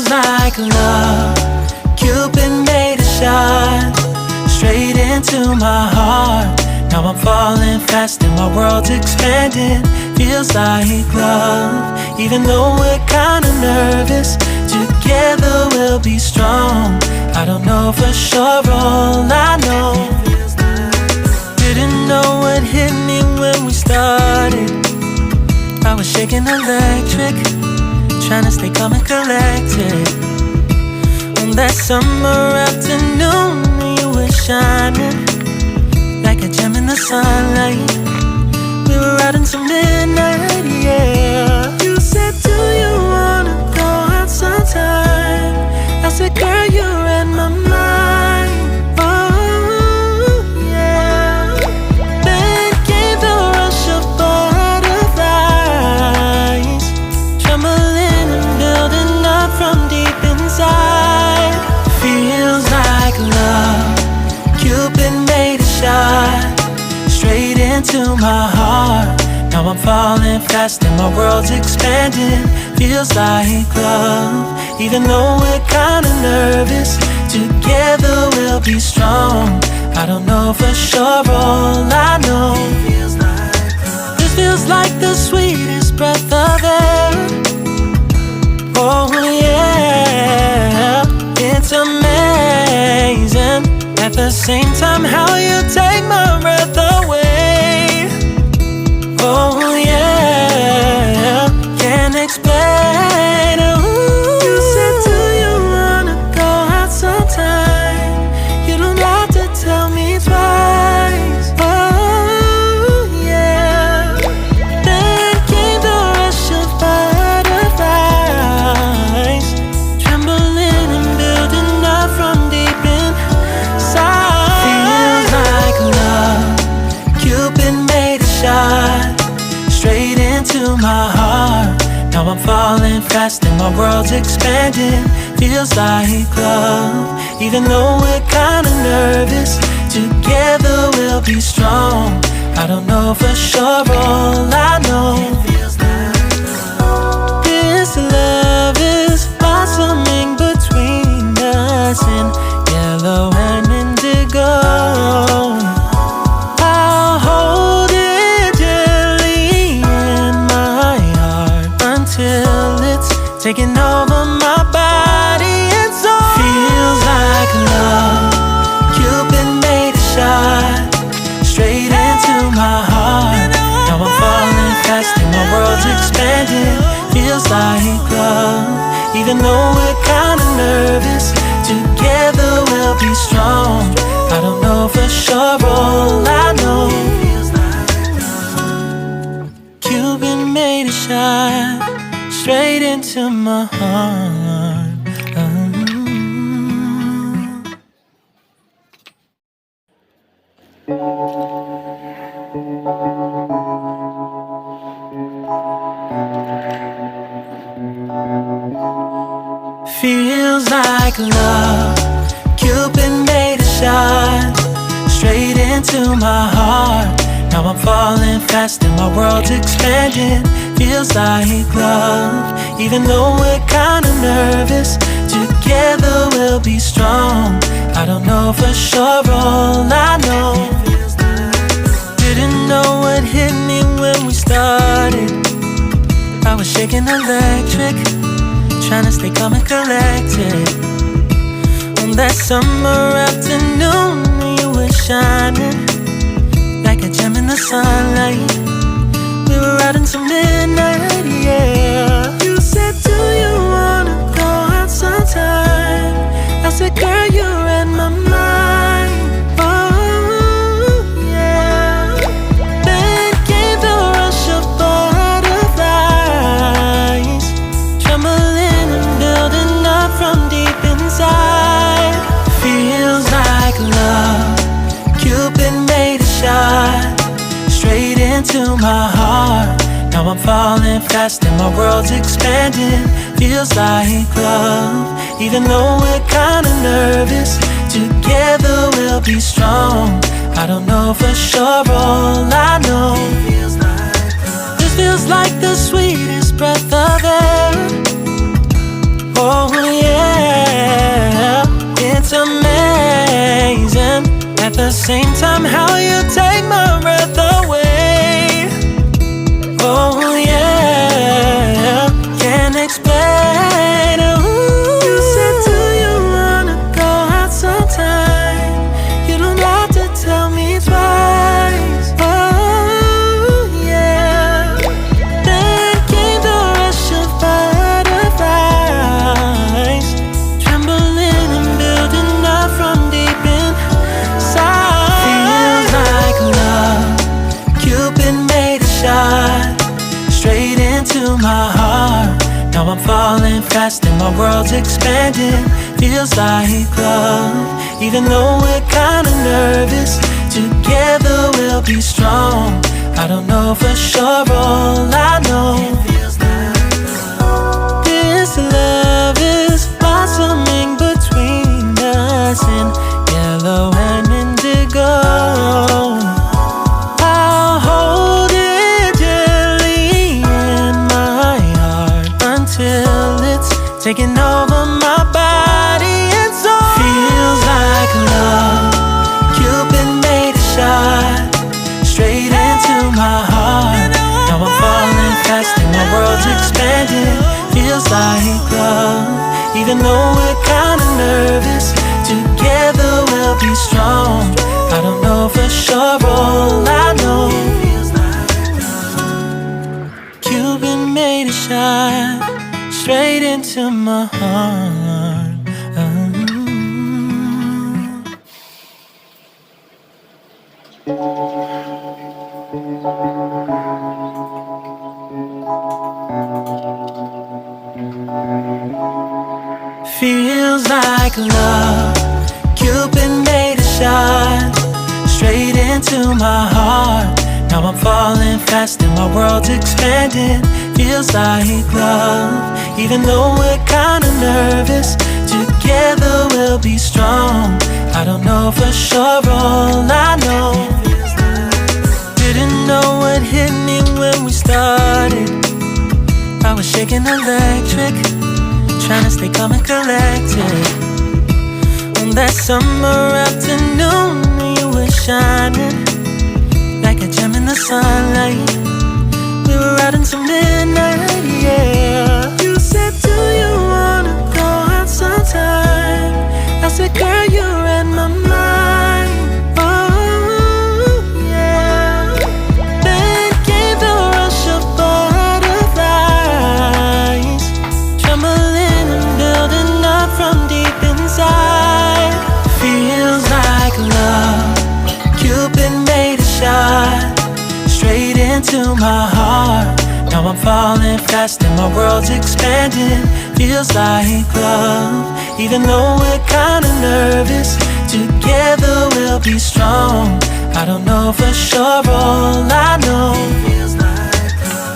Feels like love. Cupid made a shot straight into my heart. Now I'm falling fast and my world's expanding. Feels like love. Even though we're kinda nervous, together we'll be strong. I don't know for sure, all I know. Didn't know what hit me when we started. I was shaking electric, trying to stay calm and collected. On that summer afternoon, you were shining like a gem in the sunlight. We were out until midnight, yeah. You said, do you wanna go out sometime? I said, girl, you read my mind. Oh, yeah. Then came the rush of butterflies, trembling and building up from deep inside. Feels like love. Cupid made a shot straight into my heart. Now I'm falling fast and my world's expanding. Feels like love. Even though we're kinda nervous, together we'll be strong. I don't know for sure, all I know. This feels like the sweetest breath of air. Oh yeah, it's amazing. At the same time, how you take my breath away. Oh yeah, can't explain. Ooh. You said, do you wanna go out sometime? You don't have to tell me twice. Oh yeah. Then came the rush of butterflies, trembling and building up from deep inside. Feels like love. Cupid made a shot straight into my heart. Now I'm falling fast and my world's expanding. Feels like love. Even though we're kinda nervous, together we'll be strong. I don't know for sure, all I know. This love is blossoming between us in yellow and indigo. I'll hold it gently in my heart until it's taking over my body and soul. Feels like love. Cupid made a shot straight into my heart. Now I'm falling fast and my world's expanding. Feels like love. Even though we're kinda nervous, together we'll be strong. I don't know for sure, all I know. Cupid made a shot straight into my heart. Feels like love. Cupid made a shot straight into my heart. Now I'm falling fast and my world's expanding. Feels like love. Even though we're kinda nervous, together we'll be strong. I don't know for sure, all I know. Didn't know what hit me when we started. I was shaking electric, trying to stay calm and collected. On that summer afternoon, you were shining like a gem in the sunlight. We were out until midnight, yeah. You said, do you wanna go out sometime? I said, girl, you read my mind. Oh yeah. Then came the rush of butterflies, trembling and building up from deep inside. Feels like love. Cupid made a shot straight into my heart. Now I'm falling fast and my world's expanding. Feels like love. Even though we're kinda nervous, together we'll be strong. I don't know for sure, all I know. This feels like the sweetest breath of air. Oh amazing. At the same time, how you take my breath away. Oh yeah, can't explain. Ooh. You said, do you wanna go out sometime? You don't have to tell me twice. Oh yeah. Then came the rush of butterflies, trembling and building up from deep inside. Feels like love. Cupid made a shot straight into my heart. Now I'm falling fast and my world's expanding. Feels like love. Even though we're kinda nervous, together we'll be strong. I don't know for sure, all I know, this love is blossoming between us in yellow and indigo. I'll hold it gently in my heart until it's taking over my body and soul. Feels like love. Cupid made a shot straight into my heart. Now I'm falling fast and my world's expanding. Feels like love. Even though we're kinda nervous, together we'll be strong. I don't know for sure, all I know, Cupid made a shot straight into my heart. Feels like love. Cupid made a shot straight into my heart. Now I'm falling fast and my world's expanding. Feels like love. Even though we're kinda nervous, together we'll be strong. I don't know for sure, all I know, didn't know what hit me when we started. I was shaking electric, trying to stay calm and collected. On that summer afternoon, you were shining like a gem in the sunlight. We were out until midnight, yeah. You said, do you wanna go out sometime? I said, girl, you read my mind. Oh yeah. Then came the rush of butterflies, trembling and building up from deep inside. Feels like love. Cupid made a shot straight into my heart. Now I'm falling fast and my world's expanding. Feels like love. Even though we're kinda nervous, together we'll be strong. I don't know for sure, all I know,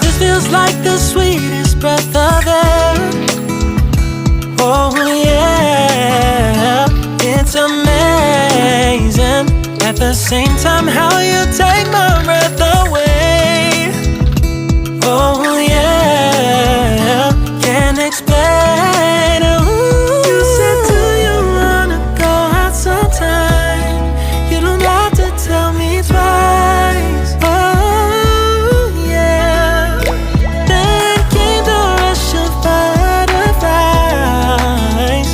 this feels like the sweetest breath of air. Oh yeah, it's amazing. At the same time, how you take my breath away. Oh yeah, can't explain. Ooh. You said, do you wanna go out sometime? You don't have to tell me twice. Oh yeah. Then came the rush of butterflies,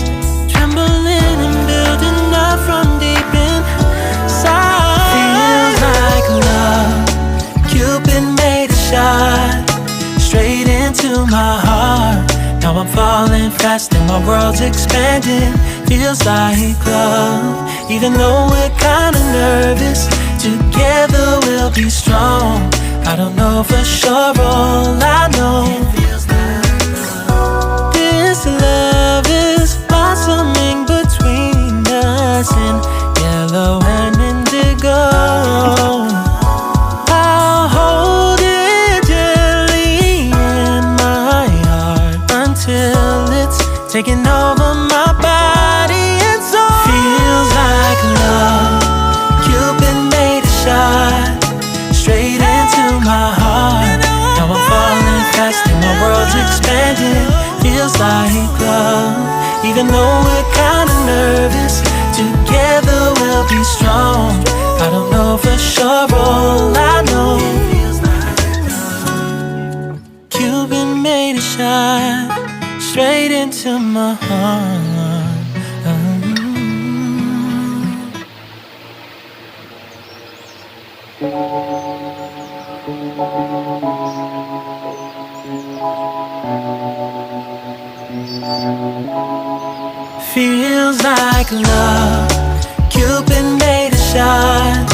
trembling and building up from deep inside. Feels like love. Cupid made a shot straight into my heart. Now I'm falling fast and my world's expanding. Feels like love. Even though we're kinda nervous, together we'll be strong. I don't know for sure, all I know, this love is blossoming between us in yellow and indigo. I'll hold it gently in my heart until it's taking over my body and soul. Feels like love. Cupid made a shot straight into my heart. Now I'm falling fast and my world's expanding. Feels like love. Even though we're kinda nervous, together we'll be strong. I don't know for sure, all I know, Cupid made it shine straight into my heart. Feels like love. Cupid made it shine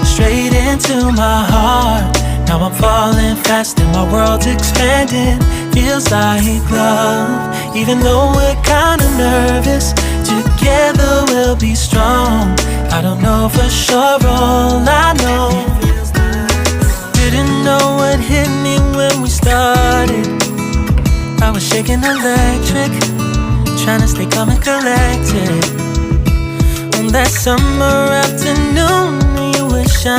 straight into my heart. Now I'm falling fast and my world's expanding. Feels like love. Even though we're kinda nervous, together we'll be strong. I don't know for sure, all I know, didn't know what hit me when we started. I was shaking electric, trying to stay calm and collected. On that summer afternoon